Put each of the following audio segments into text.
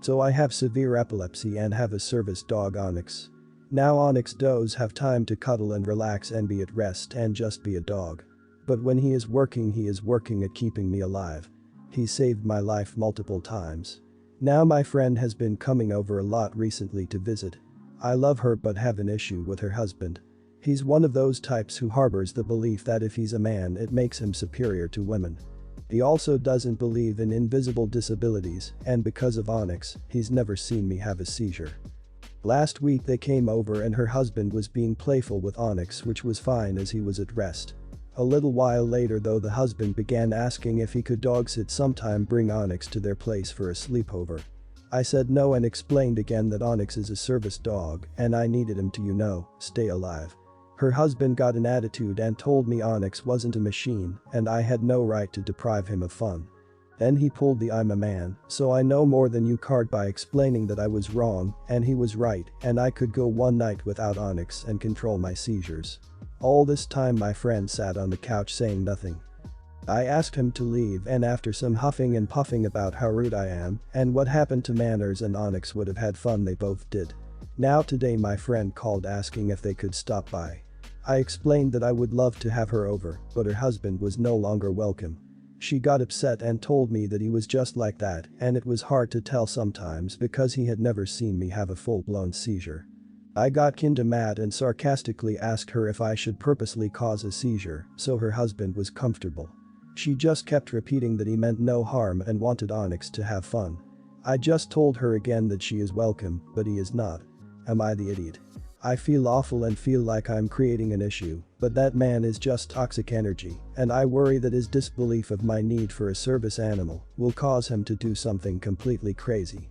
So I have severe epilepsy and have a service dog Onyx. Now Onyx does have time to cuddle and relax and be at rest and just be a dog. But when he is working at keeping me alive. He saved my life multiple times. Now my friend has been coming over a lot recently to visit. I love her but have an issue with her husband. He's one of those types who harbors the belief that if he's a man it makes him superior to women. He also doesn't believe in invisible disabilities and because of Onyx, he's never seen me have a seizure. Last week they came over and her husband was being playful with Onyx, which was fine as he was at rest. A little while later though, the husband began asking if he could dog sit sometime, bring Onyx to their place for a sleepover. I said no and explained again that Onyx is a service dog and I needed him to stay alive. Her husband got an attitude and told me Onyx wasn't a machine and I had no right to deprive him of fun. Then he pulled the "I'm a man, so I know more than you" card by explaining that I was wrong and he was right and I could go one night without Onyx and control my seizures. All this time my friend sat on the couch saying nothing. I asked him to leave and after some huffing and puffing about how rude I am and what happened to manners and Onyx would have had fun, they both did. Now today my friend called asking if they could stop by. I explained that I would love to have her over, but her husband was no longer welcome. She got upset and told me that he was just like that and it was hard to tell sometimes because he had never seen me have a full-blown seizure. I got kinda mad and sarcastically asked her if I should purposely cause a seizure so her husband was comfortable. She just kept repeating that he meant no harm and wanted Onyx to have fun. I just told her again that she is welcome, but he is not. Am I the idiot? I feel awful and feel like I'm creating an issue, but that man is just toxic energy and I worry that his disbelief of my need for a service animal will cause him to do something completely crazy.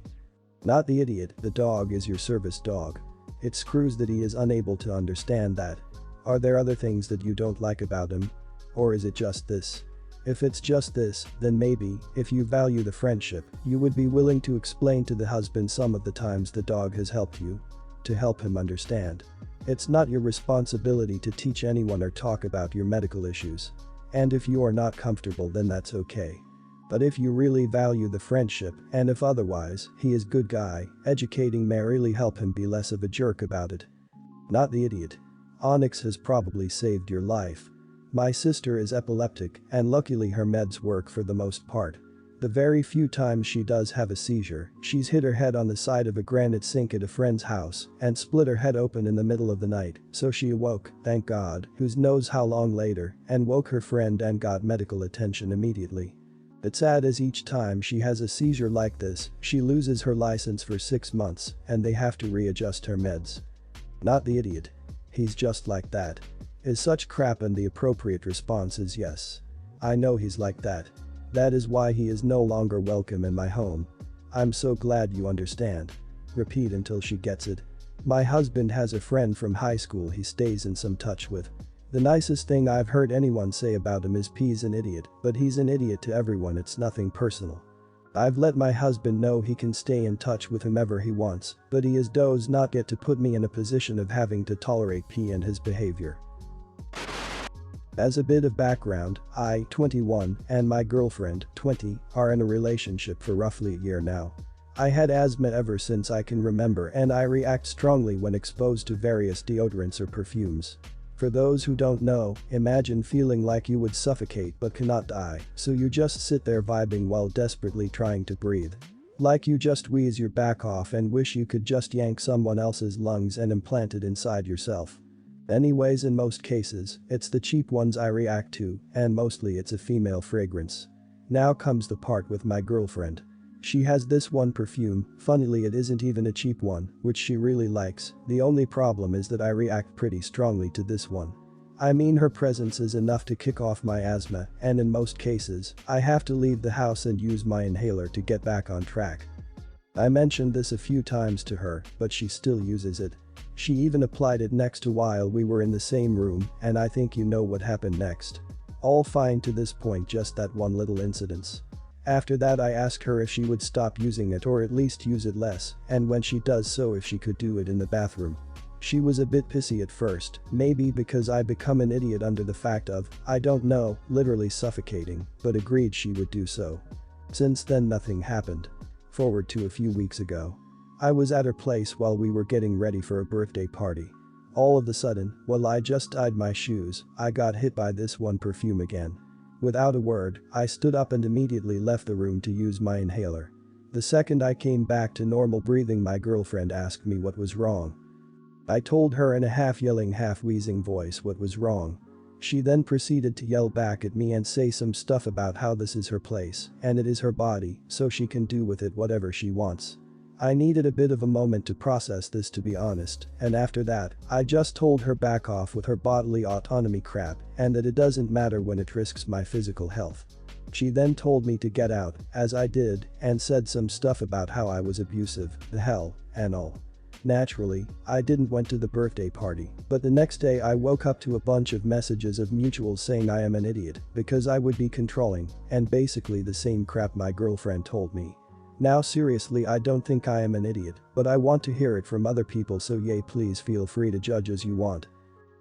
Not the idiot, the dog is your service dog. It screws that he is unable to understand that. Are there other things that you don't like about him? Or is it just this? If it's just this, then maybe, if you value the friendship, you would be willing to explain to the husband some of the times the dog has helped you. To help him understand. It's not your responsibility to teach anyone or talk about your medical issues. And if you are not comfortable then that's okay. But if you really value the friendship, and if otherwise, he is good guy, educating may really help him be less of a jerk about it. Not the idiot. Onyx has probably saved your life. My sister is epileptic and luckily her meds work for the most part. The very few times she does have a seizure, she's hit her head on the side of a granite sink at a friend's house and split her head open in the middle of the night, so she awoke, thank God, who knows how long later, and woke her friend and got medical attention immediately. It's sad as each time she has a seizure like this, she loses her license for 6 months and they have to readjust her meds. Not the idiot. He's just like that. Is such crap and the appropriate response is yes. I know he's like that. That is why he is no longer welcome in my home. I'm so glad you understand. Repeat until she gets it. My husband has a friend from high school he stays in some touch with. The nicest thing I've heard anyone say about him is he's an idiot, but he's an idiot to everyone, it's nothing personal. I've let my husband know he can stay in touch with whomever he wants, but he does not get to put me in a position of having to tolerate P and his behavior. As a bit of background, I, 21, and my girlfriend, 20, are in a relationship for roughly a year now. I had asthma ever since I can remember and I react strongly when exposed to various deodorants or perfumes. For those who don't know, imagine feeling like you would suffocate but cannot die, so you just sit there vibing while desperately trying to breathe. Like you just wheeze your back off and wish you could just yank someone else's lungs and implant it inside yourself. Anyways, in most cases, it's the cheap ones I react to, and mostly it's a female fragrance. Now comes the part with my girlfriend. She has this one perfume, funnily it isn't even a cheap one, which she really likes, the only problem is that I react pretty strongly to this one. I mean her presence is enough to kick off my asthma, and in most cases, I have to leave the house and use my inhaler to get back on track. I mentioned this a few times to her, but she still uses it. She even applied it next to while we were in the same room, and I think you know what happened next. All fine to this point, just that one little incident. After that I asked her if she would stop using it or at least use it less, and when she does so if she could do it in the bathroom. She was a bit pissy at first, maybe because I become an idiot under the fact of, I don't know, literally suffocating, but agreed she would do so. Since then nothing happened. forward to a few weeks ago. I was at her place while we were getting ready for a birthday party. All of a sudden, while I just tied my shoes, I got hit by this one perfume again. Without a word, I stood up and immediately left the room to use my inhaler. The second I came back to normal breathing, my girlfriend asked me what was wrong. I told her in a half-yelling, half-wheezing voice what was wrong. She then proceeded to yell back at me and say some stuff about how this is her place and it is her body, so she can do with it whatever she wants. I needed a bit of a moment to process this, to be honest, and after that, I just told her back off with her bodily autonomy crap and that it doesn't matter when it risks my physical health. She then told me to get out, as I did, and said some stuff about how I was abusive, the hell, and all. Naturally, I didn't went to the birthday party, but the next day I woke up to a bunch of messages of mutuals saying I am an idiot because I would be controlling, and basically the same crap my girlfriend told me. Now seriously, I don't think I am an idiot, but I want to hear it from other people, so yay, please feel free to judge as you want.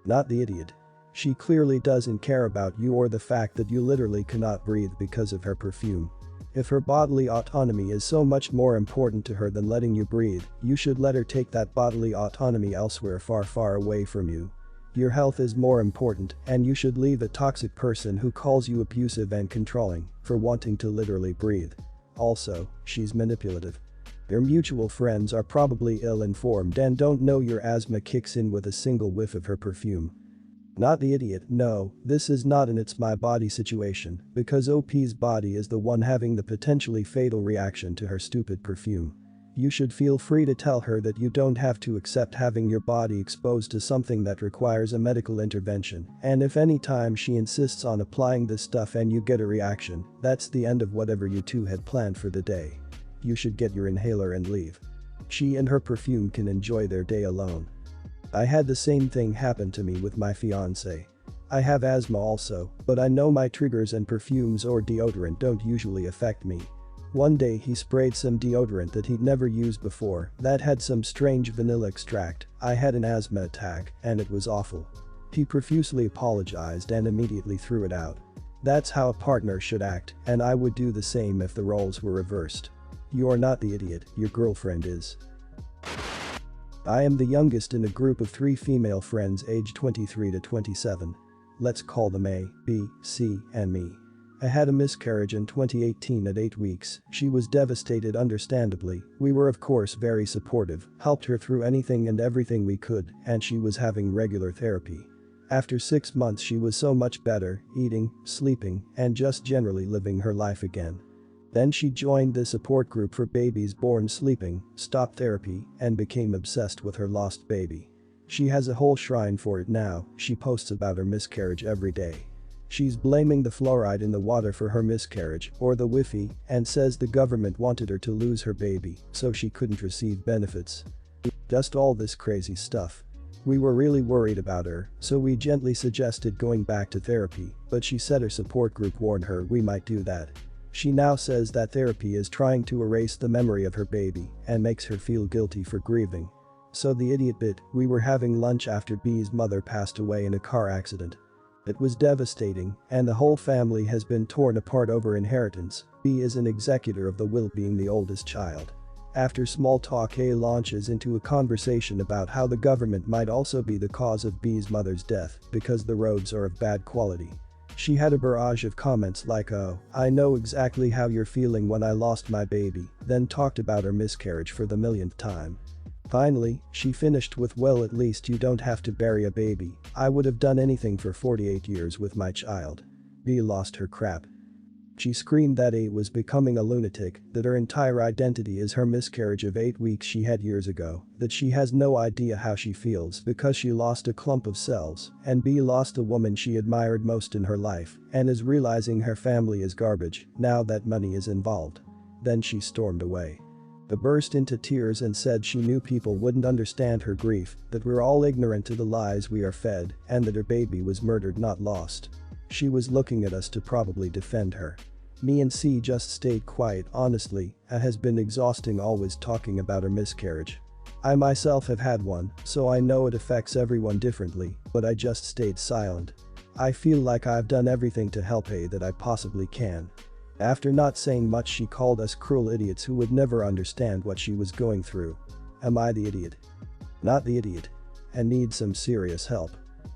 Not the idiot. She clearly doesn't care about you or the fact that you literally cannot breathe because of her perfume. If her bodily autonomy is so much more important to her than letting you breathe, you should let her take that bodily autonomy elsewhere, far, far away from you. Your health is more important, and you should leave a toxic person who calls you abusive and controlling for wanting to literally breathe. Also, she's manipulative. Your mutual friends are probably ill-informed and don't know your asthma kicks in with a single whiff of her perfume. Not the idiot, no, this is not an it's my body situation, because OP's body is the one having the potentially fatal reaction to her stupid perfume. You should feel free to tell her that you don't have to accept having your body exposed to something that requires a medical intervention, and if any time she insists on applying this stuff and you get a reaction, that's the end of whatever you two had planned for the day. You should get your inhaler and leave. She and her perfume can enjoy their day alone. I had the same thing happen to me with my fiancé. I have asthma also, but I know my triggers and perfumes or deodorant don't usually affect me. One day he sprayed some deodorant that he'd never used before that had some strange vanilla extract. I had an asthma attack and it was awful. He profusely apologized and immediately threw it out. That's how a partner should act, and I would do the same if the roles were reversed. You're not the idiot, your girlfriend is. I am the youngest in a group of 3 female friends aged 23 to 27. Let's call them A, B, C, and me. I had a miscarriage in 2018 at 8 weeks. She was devastated, understandably. We were of course very supportive, helped her through anything and everything we could, and she was having regular therapy. After 6 months she was so much better, eating, sleeping, and just generally living her life again. Then she joined the support group for babies born sleeping, stopped therapy, and became obsessed with her lost baby. She has a whole shrine for it now. She posts about her miscarriage every day. She's blaming the fluoride in the water for her miscarriage, or the Wi-Fi, and says the government wanted her to lose her baby, so she couldn't receive benefits. Just all this crazy stuff. We were really worried about her, so we gently suggested going back to therapy, but she said her support group warned her we might do that. She now says that therapy is trying to erase the memory of her baby and makes her feel guilty for grieving. So the idiot bit, we were having lunch after B's mother passed away in a car accident. It was devastating, and the whole family has been torn apart over inheritance. B is an executor of the will, being the oldest child. After small talk, A launches into a conversation about how the government might also be the cause of B's mother's death because the roads are of bad quality. She had a barrage of comments like, "Oh, I know exactly how you're feeling when I lost my baby," then talked about her miscarriage for the millionth time. Finally, she finished with, "Well, at least you don't have to bury a baby. I would have done anything for 48 years with my child." B lost her crap. She screamed that A was becoming a lunatic, that her entire identity is her miscarriage of 8 weeks she had years ago, that she has no idea how she feels because she lost a clump of cells, and B lost the woman she admired most in her life, and is realizing her family is garbage now that money is involved. Then she stormed away. B burst into tears and said she knew people wouldn't understand her grief, that we're all ignorant to the lies we are fed, and that her baby was murdered, not lost. She was looking at us to probably defend her. Me and C just stayed quiet. Honestly, it has been exhausting always talking about her miscarriage. I myself have had one, so I know it affects everyone differently, but I just stayed silent. I feel like I've done everything to help A that I possibly can. After not saying much, she called us cruel idiots who would never understand what she was going through. Am I the idiot? Not the idiot. And need some serious help.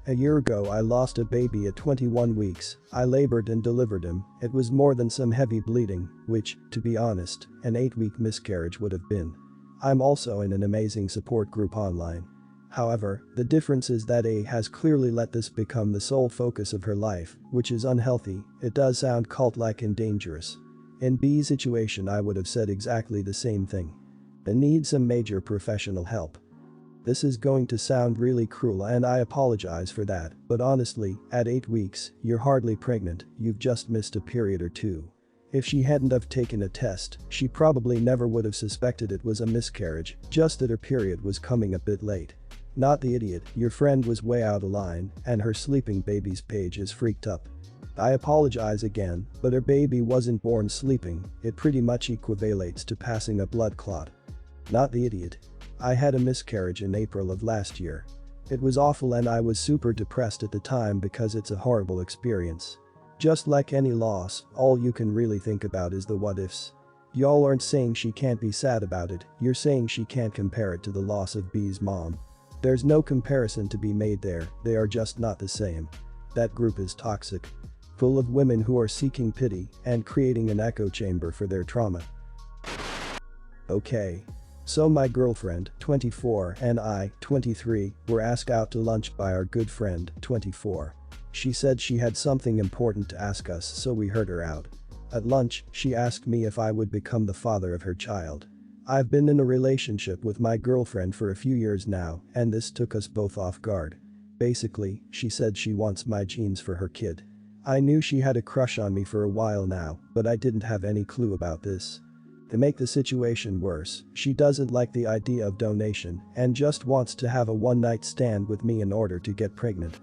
A year ago I lost a baby at 21 weeks, I labored and delivered him, it was more than some heavy bleeding, which, to be honest, an 8-week miscarriage would have been. I'm also in an amazing support group online. However, the difference is that A has clearly let this become the sole focus of her life, which is unhealthy. It does sound cult-like and dangerous. In B's situation I would have said exactly the same thing. I need some major professional help. This is going to sound really cruel and I apologize for that, but honestly, at 8 weeks, you're hardly pregnant, you've just missed a period or two. If she hadn't have taken a test, she probably never would have suspected it was a miscarriage, just that her period was coming a bit late. Not the idiot, your friend was way out of line, and her sleeping baby's page is freaked up. I apologize again, but her baby wasn't born sleeping, it pretty much equivalates to passing a blood clot. Not the idiot. I had a miscarriage in April of last year. It was awful and I was super depressed at the time because it's a horrible experience. Just like any loss, all you can really think about is the what ifs. Y'all aren't saying she can't be sad about it, you're saying she can't compare it to the loss of B's mom. There's no comparison to be made there, they are just not the same. That group is toxic. Full of women who are seeking pity and creating an echo chamber for their trauma. Okay. So my girlfriend, 24, and I, 23, were asked out to lunch by our good friend, 24. She said she had something important to ask us, so we heard her out. At lunch, she asked me if I would become the father of her child. I've been in a relationship with my girlfriend for a few years now, and this took us both off guard. Basically, she said she wants my genes for her kid. I knew she had a crush on me for a while now, but I didn't have any clue about this. To make the situation worse, she doesn't like the idea of donation and just wants to have a one-night stand with me in order to get pregnant.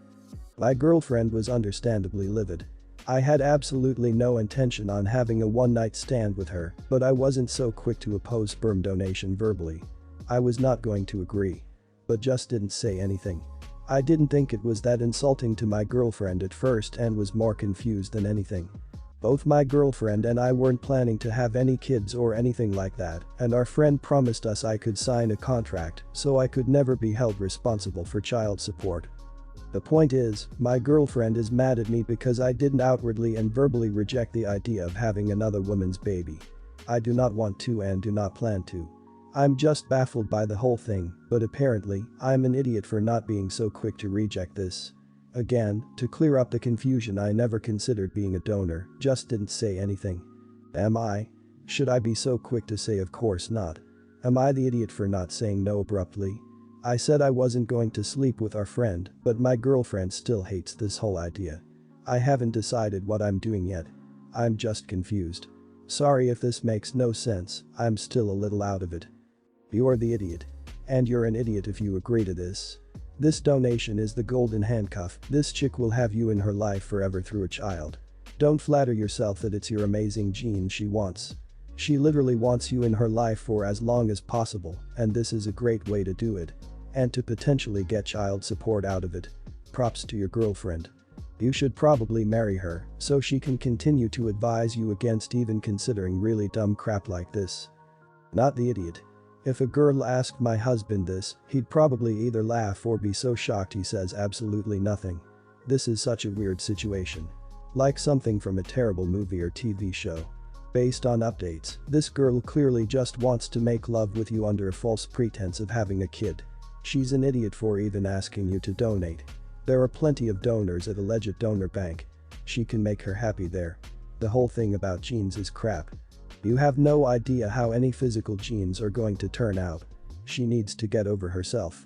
My girlfriend was understandably livid. I had absolutely no intention on having a one-night stand with her, but I wasn't so quick to oppose sperm donation verbally. I was not going to agree. But just didn't say anything. I didn't think it was that insulting to my girlfriend at first and was more confused than anything. Both my girlfriend and I weren't planning to have any kids or anything like that, and our friend promised us I could sign a contract so I could never be held responsible for child support. The point is, my girlfriend is mad at me because I didn't outwardly and verbally reject the idea of having another woman's baby. I do not want to and do not plan to. I'm just baffled by the whole thing, but apparently, I'm an idiot for not being so quick to reject this. Again, to clear up the confusion, I never considered being a donor, just didn't say anything. Am I? Should I be so quick to say of course not? Am I the idiot for not saying no abruptly? I said I wasn't going to sleep with our friend, but my girlfriend still hates this whole idea. I haven't decided what I'm doing yet. I'm just confused. Sorry if this makes no sense, I'm still a little out of it. You're the idiot. And you're an idiot if you agree to this. This donation is the golden handcuff, this chick will have you in her life forever through a child. Don't flatter yourself that it's your amazing genes she wants. She literally wants you in her life for as long as possible, and this is a great way to do it. And to potentially get child support out of it. Props to your girlfriend. You should probably marry her, so she can continue to advise you against even considering really dumb crap like this. Not the idiot. If a girl asked my husband this, he'd probably either laugh or be so shocked he says absolutely nothing. This is such a weird situation. Like something from a terrible movie or TV show. Based on updates, this girl clearly just wants to make love with you under a false pretense of having a kid. She's an idiot for even asking you to donate. There are plenty of donors at alleged donor bank. She can make her happy there. The whole thing about genes is crap. You have no idea how any physical genes are going to turn out. She needs to get over herself.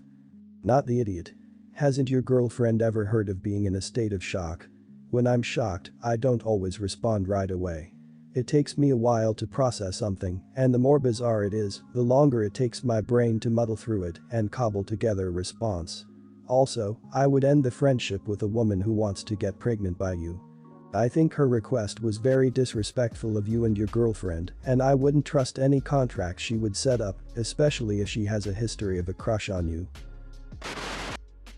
Not the idiot. Hasn't your girlfriend ever heard of being in a state of shock? When I'm shocked, I don't always respond right away. It takes me a while to process something, and the more bizarre it is, the longer it takes my brain to muddle through it and cobble together a response. Also, I would end the friendship with a woman who wants to get pregnant by you. I think her request was very disrespectful of you and your girlfriend, and I wouldn't trust any contract she would set up, especially if she has a history of a crush on you.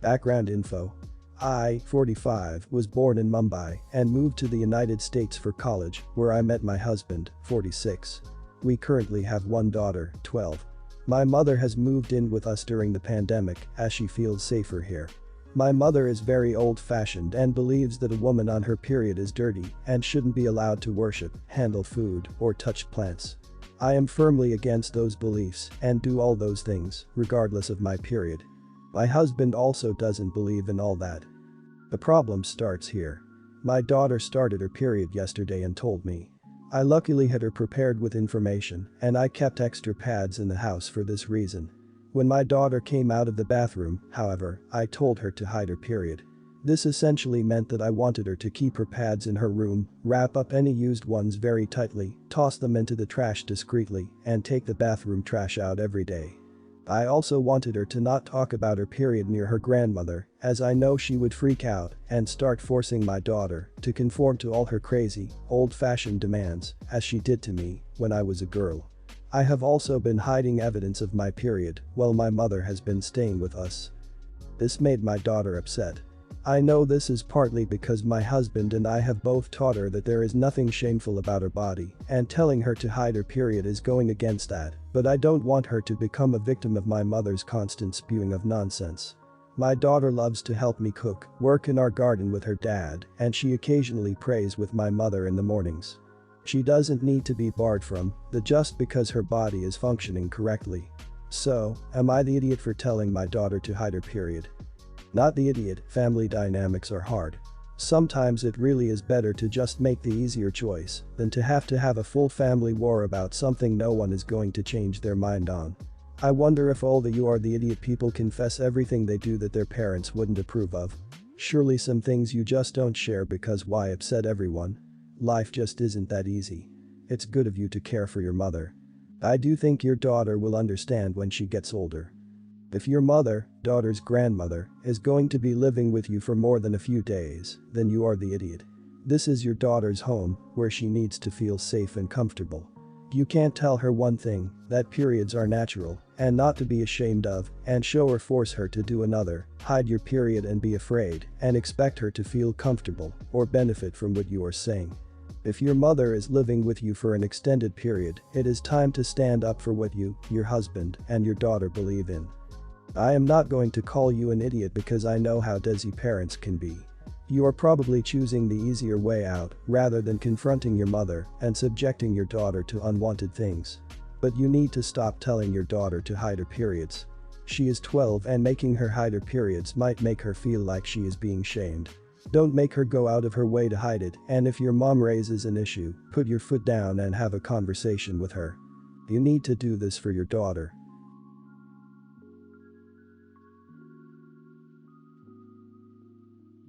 Background info. I, 45, was born in Mumbai and moved to the United States for college, where I met my husband, 46. We currently have one daughter, 12. My mother has moved in with us during the pandemic as she feels safer here. My mother is very old-fashioned and believes that a woman on her period is dirty and shouldn't be allowed to worship, handle food, or touch plants. I am firmly against those beliefs and do all those things, regardless of my period. My husband also doesn't believe in all that. The problem starts here. My daughter started her period yesterday and told me. I luckily had her prepared with information and I kept extra pads in the house for this reason. When my daughter came out of the bathroom, however, I told her to hide her period. This essentially meant that I wanted her to keep her pads in her room, wrap up any used ones very tightly, toss them into the trash discreetly, and take the bathroom trash out every day. I also wanted her to not talk about her period near her grandmother, as I know she would freak out and start forcing my daughter to conform to all her crazy, old-fashioned demands, as she did to me when I was a girl. I have also been hiding evidence of my period while my mother has been staying with us. This made my daughter upset. I know this is partly because my husband and I have both taught her that there is nothing shameful about her body, and telling her to hide her period is going against that, but I don't want her to become a victim of my mother's constant spewing of nonsense. My daughter loves to help me cook, work in our garden with her dad, and she occasionally prays with my mother in the mornings. She doesn't need to be barred from the just because her body is functioning correctly. So, am I the idiot for telling my daughter to hide her period? Not the idiot, family dynamics are hard. Sometimes it really is better to just make the easier choice than to have a full family war about something no one is going to change their mind on. I wonder if all the "you are the idiot" people confess everything they do that their parents wouldn't approve of. Surely some things you just don't share because why upset everyone? Life just isn't that easy. It's good of you to care for your mother. I do think your daughter will understand when she gets older. If your mother, daughter's grandmother, is going to be living with you for more than a few days, then you are the idiot. This is your daughter's home, where she needs to feel safe and comfortable. You can't tell her one thing, that periods are natural, and not to be ashamed of, and show or force her to do another, hide your period and be afraid, and expect her to feel comfortable or benefit from what you are saying. If your mother is living with you for an extended period, it is time to stand up for what you, your husband, and your daughter believe in. I am not going to call you an idiot because I know how desi parents can be. You are probably choosing the easier way out rather than confronting your mother and subjecting your daughter to unwanted things. But you need to stop telling your daughter to hide her periods. She is 12 and making her hide her periods might make her feel like she is being shamed. Don't make her go out of her way to hide it, and if your mom raises an issue, put your foot down and have a conversation with her. You need to do this for your daughter.